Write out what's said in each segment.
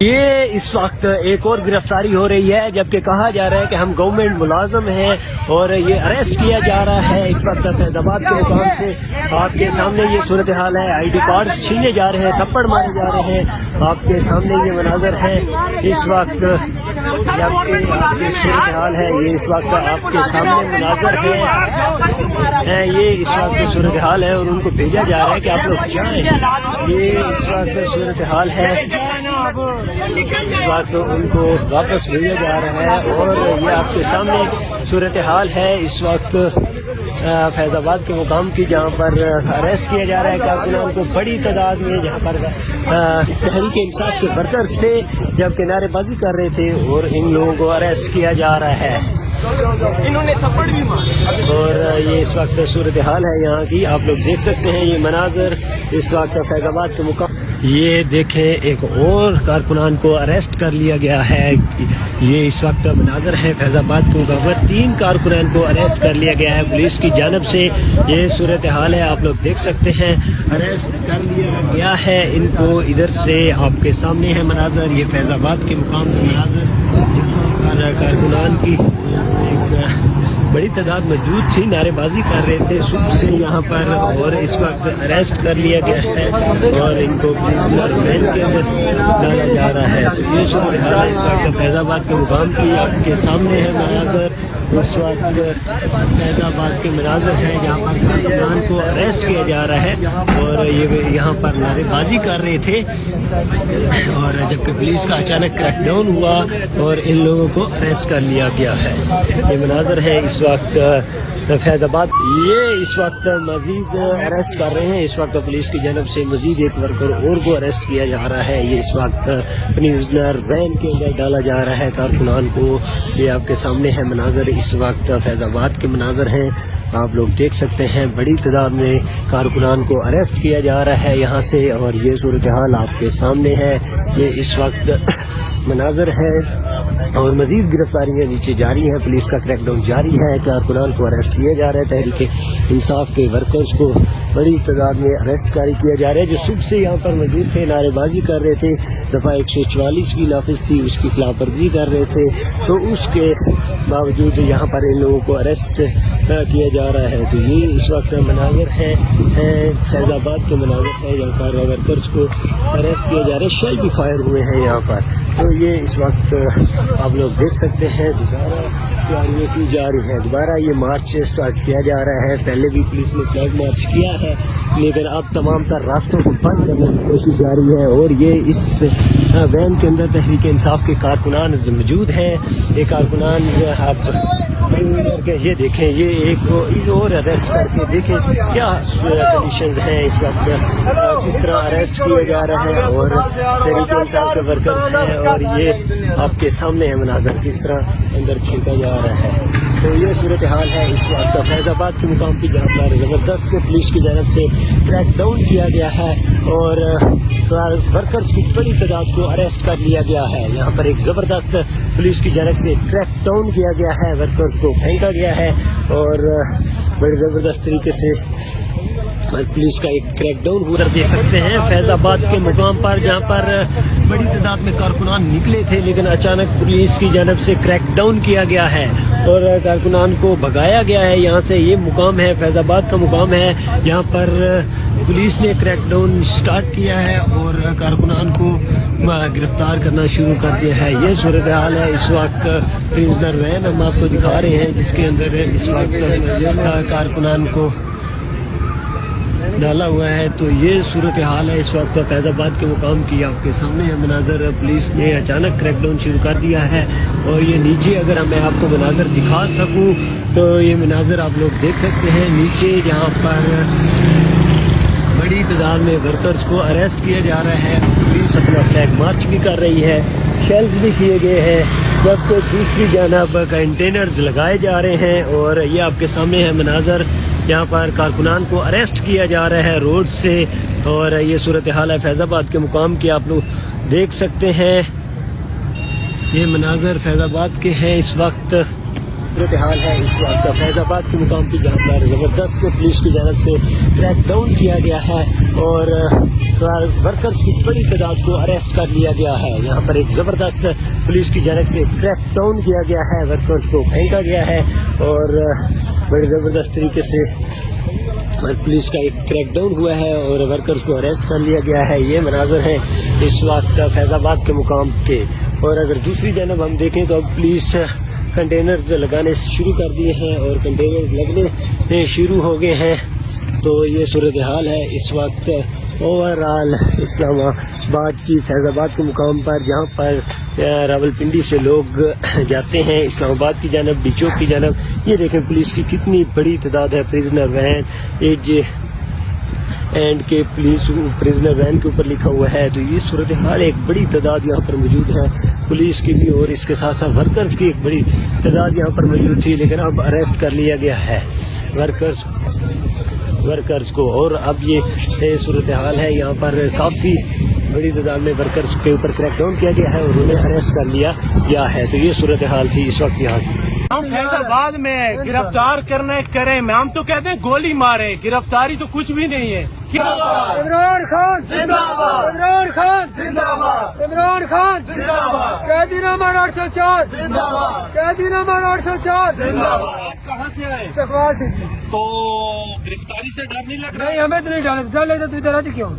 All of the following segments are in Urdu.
یہ اس وقت ایک اور گرفتاری ہو رہی ہے، جبکہ کہا جا رہا ہے کہ ہم گورنمنٹ ملازم ہیں اور یہ اریسٹ کیا جا رہا ہے اس وقت فیض آباد کے مقام سے۔ آپ کے سامنے یہ صورتحال ہے، آئی ڈی کارڈ چھینے جا رہے ہیں، تھپڑ مارے جا رہے ہیں، آپ کے سامنے یہ مناظر ہے اس وقت، جبکہ آپ کی صورتحال ہے یہ اس وقت آپ کے سامنے مناظر ہے، یہ اس وقت صورتحال ہے اور ان کو بھیجا جا رہا ہے کہ آپ لوگ جائیں۔ یہ اس وقت صورتحال ہے، اس وقت ان کو واپس بھیجا جا رہا ہے اور یہ آپ کے سامنے صورتحال ہے اس وقت فیض آباد کے مقام کی، جہاں پر اریسٹ کیا جا رہا ہے کارکنان کو بڑی تعداد میں، جہاں پر تحریک انصاف کے ورکرز تھے جبکہ نعرے بازی کر رہے تھے اور ان لوگوں کو اریسٹ کیا جا رہا ہے، انہوں نے تھپڑ بھی مارا۔ اور یہ اس وقت صورتحال ہے یہاں کی، آپ لوگ دیکھ سکتے ہیں یہ مناظر اس وقت فیض آباد کے مقام۔ یہ دیکھیں ایک اور کارکنان کو اریسٹ کر لیا گیا ہے، یہ اس وقت مناظر ہے فیض آباد کے مقام پر، 3 کارکنان کو اریسٹ کر لیا گیا ہے پولیس کی جانب سے۔ یہ صورتحال ہے، آپ لوگ دیکھ سکتے ہیں، اریسٹ کر لیا گیا ہے ان کو۔ ادھر سے آپ کے سامنے ہے مناظر، یہ فیض آباد کے مقام کے مناظر، جہاں پر کارکنان کی ایک بڑی تعداد موجود تھی، نعرے بازی کر رہے تھے صبح سے یہاں پر، اور اس وقت اریسٹ کر لیا گیا ہے اور ان کو پریزنر وین کے اندر ڈالا جا رہا ہے۔ تو یہ صورتحال ہے اس وقت فیض آباد کے مقام کی، آپ کے سامنے ہے مناظر، اس وقت فیض آباد کے مناظر ہیں جہاں پر کارکنان کو اریسٹ کیا جا رہا ہے اور یہ یہاں پر نعرے بازی کر رہے تھے، اور جبکہ پولیس کا اچانک کریک ڈاؤن ہوا اور ان لوگوں کو اریسٹ کر لیا گیا ہے۔ یہ مناظر ہے اس وقت فیض آباد، یہ اس وقت مزید اریسٹ کر رہے ہیں، اس وقت پولیس کی جانب سے مزید ایک ورکر اور کو اریسٹ کیا جا رہا ہے، یہ اس وقت پریزنر وین کے اندر ڈالا جا رہا ہے کارکنان کو۔ یہ آپ کے سامنے ہے مناظر، اس وقت فیض آباد کے مناظر ہیں، آپ لوگ دیکھ سکتے ہیں بڑی تعداد میں کارکنان کو اریسٹ کیا جا رہا ہے یہاں سے، اور یہ صورتحال آپ کے سامنے ہے، یہ اس وقت مناظر ہے اور مزید گرفتاریاں نیچے جاری ہیں، پولیس کا کریک ڈاؤن جاری ہے، کارکنان کو اریسٹ کیا جا رہا ہے، تحریک انصاف کے ورکرز کو بڑی تعداد میں اریسٹ کاری کیا جا رہا ہے، جو صبح سے یہاں پر موجود تھے، نعرے بازی کر رہے تھے، دفعہ 144 کی نافذ تھی اس کی خلاف ورزی کر رہے تھے، تو اس کے باوجود یہاں پر ان لوگوں کو اریسٹ کیا جا رہا ہے۔ تو یہ اس وقت مناظر ہیں فیض آباد کے مناظر ہیں، یہاں پر ورکرز کو اریسٹ کیا جا رہا ہے، شیل بھی فائر ہوئے ہیں یہاں پر۔ تو یہ اس وقت آپ لوگ دیکھ سکتے ہیں دوبارہ تیاریاں کی جا رہی ہیں، دوبارہ یہ مارچ اسٹارٹ کیا جا رہا ہے، پہلے بھی پولیس نے فلیگ مارچ کیا ہے لیکن اب تمام تر راستوں کو بند کرنے کی کوشش جاری ہے، اور یہ اس وین کے اندر تحریک انصاف کے کارکنان موجود ہیں۔ یہ کارکنان اب یہ دیکھیں، یہ ایک اور اریسٹ کر کے دیکھیں کیا کنڈیشنز ہیں اس وقت، کس طرح اریسٹ کیا جا رہا ہے، اور تحریک انصاف کے ورکر ہیں، اور یہ آپ کے سامنے ہے مناظر کس طرح اندر کھینچا جا رہا ہے۔ تو یہ صورتحال ہے اس وقت فیض آباد کے مقام کی، جہاں پر زبردست پولیس کی جانب سے کریک ڈاؤن کیا گیا ہے اور ورکرز کی بڑی تعداد کو اریسٹ کر لیا گیا ہے۔ یہاں پر ایک زبردست پولیس کی جانب سے کریک ڈاؤن کیا گیا ہے، ورکرز کو پھینکا گیا ہے اور بڑے زبردست طریقے سے پولیس کا ایک کریک ڈاؤن ہوا۔ دیکھ سکتے ہیں فیض آباد کے مقام پر، جہاں پر بڑی تعداد میں کارکنان نکلے تھے لیکن اچانک پولیس کی جانب سے کریک ڈاؤن کیا گیا ہے اور کارکنان کو بھگایا گیا ہے یہاں سے۔ یہ مقام ہے فیض آباد کا مقام ہے، یہاں پر پولیس نے کریک ڈاؤن سٹارٹ کیا ہے اور کارکنان کو گرفتار کرنا شروع کر دیا ہے۔ یہ صورتحال ہے اس وقت، پریزنر وین ہم آپ کو دکھا رہے ہیں جس کے اندر اس وقت کارکنان کو ڈالا ہوا ہے۔ تو یہ صورتحال ہے اس وقت فیض آباد کے مقام کی، آپ کے سامنے ہے مناظر، پولیس نے اچانک کریک ڈاؤن شروع کر دیا ہے، اور یہ نیچے اگر میں آپ کو مناظر دکھا سکوں تو یہ مناظر آپ لوگ دیکھ سکتے ہیں نیچے، جہاں پر بڑی تعداد میں ورکرز کو اریسٹ کیا جا رہا ہے، پولیس اپنا فلیگ مارچ بھی کر رہی ہے، شیلز بھی کیے گئے ہیں، جبکہ دوسری جانب کنٹینرز لگائے جا رہے ہیں، اور یہ آپ کے سامنے ہے مناظر، یہاں پر کارکنان کو اریسٹ کیا جا رہا ہے روڈ سے، اور یہ صورتحال ہے فیض آباد کے مقام کی، آپ لوگ دیکھ سکتے ہیں۔ یہ مناظر فیض آباد کے ہیں اس وقت۔ صورتحال ہے اس وقت فیض آباد کے مقام کی جہاں پر زبردست پولیس کی جانب سے کریک ڈاؤن کیا گیا ہے اور ورکرز کی بڑی تعداد کو اریسٹ کر لیا گیا ہے. یہاں پر ایک زبردست پولیس کی جانب سے کریک ڈاؤن کیا گیا ہے, ورکرز کو پھینکا گیا ہے اور بڑے زبردست طریقے سے پولیس کا ایک کریک ڈاؤن ہوا ہے اور ورکرز کو اریسٹ کر لیا گیا ہے. یہ مناظر ہیں اس وقت فیض آباد کے مقام کے. اور اگر دوسری جانب ہم دیکھیں تو اب پولیس کنٹینرز لگانے شروع کر دیے ہیں اور کنٹینرز لگنے شروع ہو گئے ہیں. تو یہ صورتحال ہے اس وقت اوور آل اسلام آباد کی فیض آباد کے مقام پر, جہاں پر راولپنڈی سے لوگ جاتے ہیں اسلام آباد کی جانب, ڈی چوک کی جانب. یہ دیکھیں پولیس کی کتنی بڑی تعداد ہے. پریزنر وین ایج اینڈ کے پریزنر وین کے اوپر لکھا ہوا ہے. تو یہ صورتحال ایک بڑی تعداد یہاں پر موجود ہے پولیس کی بھی, اور اس کے ساتھ ساتھ ورکرز کی ایک بڑی تعداد یہاں پر موجود تھی, لیکن اب اریسٹ کر لیا گیا ہے ورکرز کو. اور اب یہ صورتحال ہے یہاں پر کافی بڑی تعداد میں ورکرز کے اوپر کریک ڈاؤن کیا گیا ہے اور انہیں اریسٹ کر لیا گیا ہے. تو یہ صورتحال تھی اس وقت یہاں کی. ہم فیض آباد میں گرفتار کریں میں ہم تو کہتے ہیں گولی مارے, گرفتاری تو کچھ بھی نہیں ہے. عمران خان زندہ باد, عمران خان زندہ باد, عمران خان زندہ باد, قیدی نمبر 804 زندہ باد, قیدی نمبر 804 زندہ باد. آپ کہاں سے آئے؟ چکوال سے جی. تو گرفتاری سے ڈر نہیں لگ رہا؟ نہیں ہمیں تو نہیں ڈر لگتا, تو ادھر آتی کیوں؟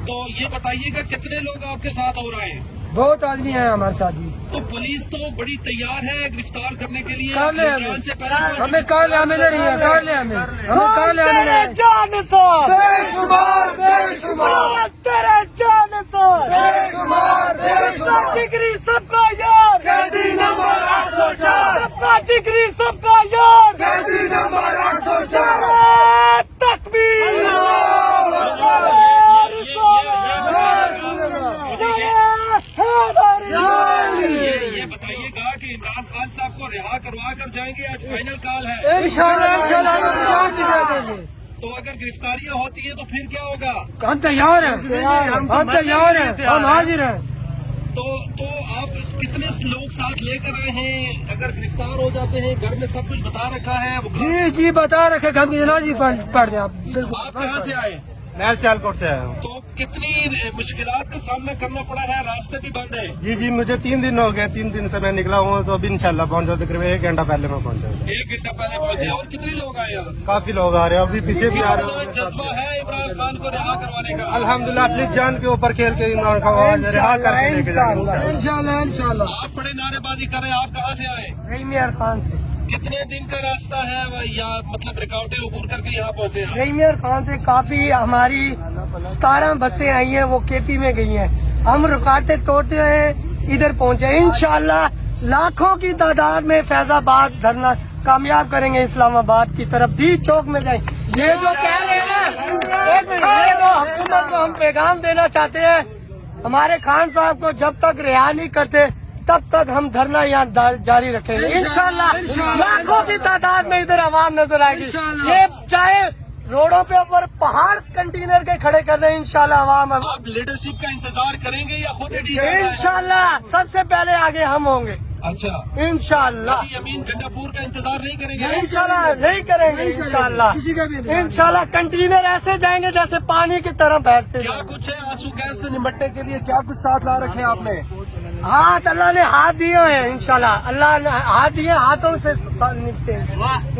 تو یہ بتائیے گا کتنے لوگ آپ کے ساتھ ہو رہے ہیں؟ بہت آدمی ہیں ہمارے ساتھ جی. تو پولیس تو بڑی تیار ہے گرفتار کرنے کے لیے. کر لیں جان سے پہلے ہمیں کر لیں, ہمیں نہیں ہے, کر لیں ہمیں کر لیں. جان سر بے شمار بے شمار تیرے جان سر بے شمار بے شمار. جگری سب کا یار, قیدی نمبر 804 سب کا جگری سب کا یار, قیدی نمبر 804. تکبیر یہ بتائیے گا کہ عمران خان صاحب کو رہا کروا کر جائیں گے؟ آج فائنل کال ہے. انشاءاللہ دیں گے. تو اگر گرفتاریاں ہوتی ہیں تو پھر کیا ہوگا؟ ہم تیار ہیں, ہم تیار ہیں, ہم حاضر ہیں. تو آپ کتنے لوگ ساتھ لے کر آئے ہیں؟ اگر گرفتار ہو جاتے ہیں گھر میں سب کچھ بتا رکھا ہے؟ جی جی بتا رکھے, ہم کی جنازی پڑھ دیں. آپ آپ کہاں سے آئے؟ میں سیالکوٹ سے آیا ہوں. تو کتنی مشکلات کا سامنا کرنا پڑا ہے؟ راستے بھی بند ہیں. جی مجھے 3 دن ہو گئے, 3 دن سے میں نکلا ہوں, تو ابھی انشاءاللہ پہنچ جاؤ. تقریباً 1 گھنٹہ پہلے میں پہنچ جاؤں. 1 گھنٹہ پہلے پہنچے. اور کتنے لوگ آئے یہاں؟ کافی لوگ آ رہے ہیں, ابھی پیچھے بھی آ رہے ہیں. جذبہ ہے عمران خان کو رہا کروانے کا؟ الحمدللہ اپنی جان کے اوپر کھیل کے عمران خان رہا کر کے لے کے جائیں گے. انشاءاللہ. آپ بڑے نعرے بازی کر رہے ہیں. آپ کہاں سے آئے؟ رحیمیار خان سے. کتنے دن کا راستہ ہے یا مطلب رکاوٹیں عبور کر کے یہاں پہنچے ہیں؟ رحیمیار خان سے کافی ہماری 17 بسیں آئی ہیں, وہ کے پی میں گئی ہیں. ہم رکاوٹیں توڑتے ہیں ادھر پہنچے. انشاءاللہ لاکھوں کی تعداد میں فیض آباد دھرنا کامیاب کریں گے. اسلام آباد کی طرف ڈی چوک میں جائیں. یہ جو کہہ رہے ہیں, ایک منٹ, یہ جو حکومت کو ہم پیغام دینا چاہتے ہیں, ہمارے خان صاحب کو جب تک رہا نہیں کرتے تب تک ہم دھرنا یہاں جاری رکھیں گے. انشاءاللہ لاکھوں کی تعداد میں ادھر عوام نظر آئے گی. یہ چاہے روڈوں پہ اوپر پہاڑ کنٹینر کے کھڑے کر دیں, انشاءاللہ عوام. آپ لیڈرشپ کا انتظار کریں گے یا خود انشاءاللہ سب سے پہلے آگے ہم ہوں گے. اچھا, انشاءاللہ امین گنڈا پور کا انتظار نہیں کریں گے؟ انشاءاللہ نہیں کریں گے. انشاءاللہ انشاءاللہ کنٹینر ایسے جائیں گے جیسے پانی کی طرح بہتے. کیا کچھ ہے آنسو گیس سے نمٹنے کے لیے؟ کیا کچھ ساتھ لا رکھے آپ نے؟ ہاتھ اللہ نے ہاتھ دیے ہیں. انشاءاللہ اللہ نے ہاتھ دیے, ہاتھوں سے نپٹیں گے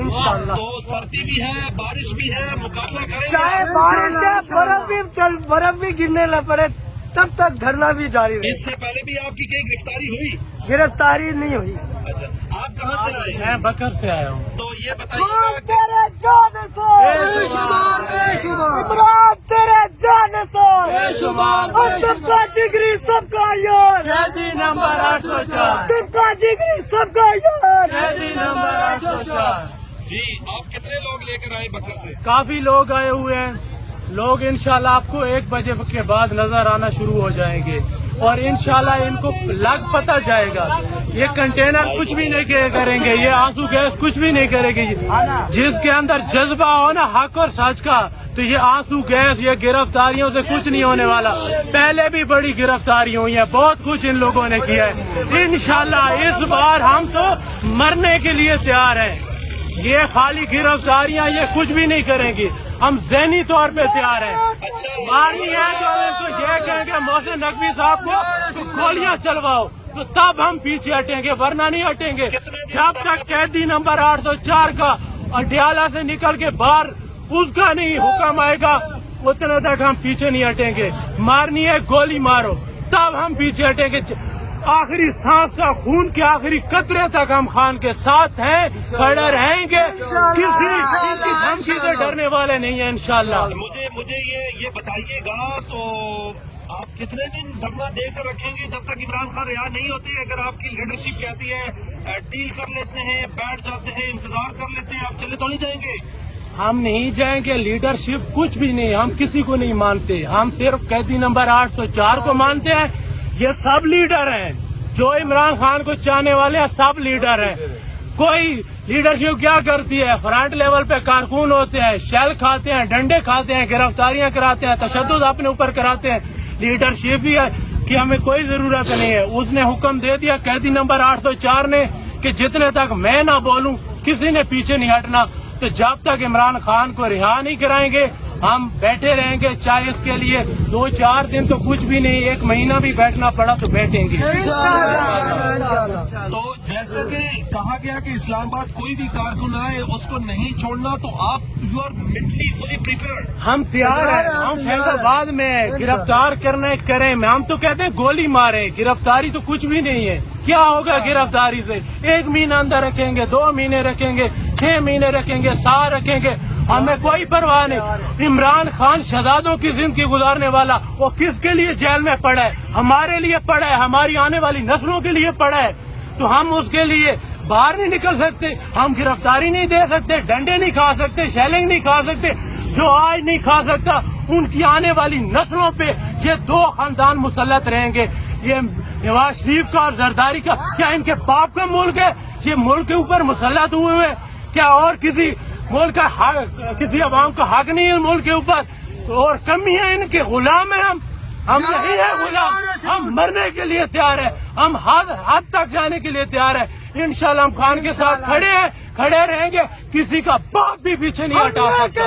انشاءاللہ. تو سردی بھی ہے, بارش بھی ہے, مقابلہ کریں گے. چاہے بارش ہے, برف بھی گرنے نہ پڑے تب تک دھرنا بھی جاری رہے. اس سے پہلے بھی آپ کی کہیں گرفتاری ہوئی؟ گرفتاری نہیں ہوئی. اچھا, آپ کہاں سے آئے؟ میں بکر سے آیا ہوں. تو یہ بتائیے تیرے جان سے بے شمار بے شمار, عمران تیرے جان سے بے شمار, سب کا جگری سب کا یار, قیدی نمبر 804, سب کا جگری سب کا یار, قیدی نمبر 804. جی آپ کتنے لوگ لے کر آئے بکر سے؟ کافی لوگ آئے ہوئے ہیں. لوگ انشاءاللہ آپ کو 1 بجے کے بعد نظر آنا شروع ہو جائیں گے اور انشاءاللہ ان کو لگ پتہ جائے گا. یہ کنٹینر کچھ بھی نہیں کریں گے, یہ آنسو گیس کچھ بھی نہیں کرے گی. جس کے اندر جذبہ ہو نا حق اور سچ کا, تو تو یہ آنسو گیس یہ گرفتاریوں سے کچھ نہیں ہونے والا. پہلے بھی بڑی گرفتاری ہوئی ہیں, بہت کچھ ان لوگوں نے کیا ہے. انشاءاللہ اس بار ہم تو مرنے کے لیے تیار ہیں. یہ خالی گرفتاریاں یہ کچھ بھی نہیں کریں گی. ہم ذہنی طور پہ تیار ہیں. مارنی ہے تو یہ کہیں گے محسن نقوی صاحب کو گولیاں چلواؤ, تو تب ہم پیچھے ہٹیں گے, ورنہ نہیں ہٹیں گے. جب تک قیدی نمبر 804 کا اڈیالہ سے نکل کے باہر اس کا نہیں حکم آئے گا, اتنے تک ہم پیچھے نہیں ہٹیں گے. مارنی ہے گولی مارو, تب ہم پیچھے ہٹیں گے. آخری سانس کا خون کے آخری قطرے تک ہم خان کے ساتھ ہیں, کھڑے رہیں گے. کسی کی دھمکی سے ڈرنے والے نہیں ہیں انشاءاللہ. مجھے یہ بتائیے گا, تو آپ کتنے دن دھرنا دے کر رکھیں گے جب تک عمران خان رہا نہیں ہوتے؟ اگر آپ کی لیڈرشپ کہتی ہے ڈیل کر لیتے ہیں, بیٹھ جاتے ہیں, انتظار کر لیتے ہیں, آپ چلے تو نہیں جائیں گے؟ ہم نہیں جائیں گے. لیڈرشپ کچھ بھی نہیں, ہم کسی کو نہیں مانتے. ہم صرف قیدی نمبر 804 کو مانتے ہیں. یہ سب لیڈر ہیں جو عمران خان کو چاہنے والے ہیں, سب لیڈر ہیں. کوئی لیڈرشپ کیا کرتی ہے؟ فرنٹ لیول پہ کارکن ہوتے ہیں, شیل کھاتے ہیں, ڈنڈے کھاتے ہیں, گرفتاریاں کراتے ہیں, تشدد اپنے اوپر کراتے ہیں. لیڈرشپ بھی ہے کہ ہمیں کوئی ضرورت نہیں ہے. اس نے حکم دے دیا قیدی نمبر 804 نے کہ جتنے تک میں نہ بولوں کسی نے پیچھے نہیں ہٹنا. تو جب تک عمران خان کو رہا نہیں کرائیں گے ہم بیٹھے رہیں گے, چاہے اس کے لیے 2-4 دن تو کچھ بھی نہیں, 1 مہینہ بھی بیٹھنا پڑا تو بیٹھیں گے. تو جیسا کہ کہا گیا کہ اسلام آباد کوئی بھی کارکن آئے اس کو نہیں چھوڑنا, تو آپ you are mentally fully prepared? ہم تیار ہیں. ہم فیض آباد میں گرفتار کریں, ہم تو کہتے ہیں گولی ماریں. گرفتاری تو کچھ بھی نہیں ہے. کیا ہوگا گرفتاری سے؟ 1 مہینہ اندر رکھیں گے, 2 مہینے رکھیں گے, 6 مہینے رکھیں گے, سال رکھیں گے, ہمیں کوئی پرواہ نہیں. عمران خان شہزادوں کی زندگی گزارنے والا, وہ کس کے لیے جیل میں پڑا ہے؟ ہمارے لیے پڑا ہے, ہماری آنے والی نسلوں کے لیے پڑا ہے. تو ہم اس کے لیے باہر نہیں نکل سکتے, ہم گرفتاری نہیں دے سکتے, ڈنڈے نہیں کھا سکتے, شیلنگ نہیں کھا سکتے. جو آج نہیں کھا سکتا ان کی آنے والی نسلوں پہ یہ 2 خاندان مسلط رہیں گے. یہ نواز شریف کا اور زرداری کا کیا ان کے باپ کا ملک ہے؟ یہ ملک کے اوپر مسلط ہوئے ہوئے, کیا اور کسی ملک کا حق, کسی عوام کا حق نہیں ہے ملک کے اوپر؟ اور کمی ہے ان کے, غلام ہیں ہم نہیں ہے غلام. ہم مرنے کے لیے تیار ہیں, ہم حد تک جانے کے لیے تیار ہیں. انشاءاللہ ہم خان کے ساتھ کھڑے ہیں, کھڑے رہیں گے. کسی کا باپ بھی پیچھے نہیں ہٹا سکتا.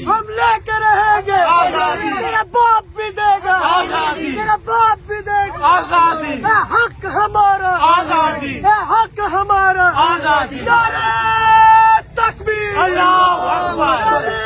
ہم لے کے رہیں گے. میرا باپ بھی دے گا, میرا باپ بھی دے گا. آزادی, حق ہمارا, آزادی, حق ہمارا. آزادی. نعرہ تکبیر, اللہ اکبر.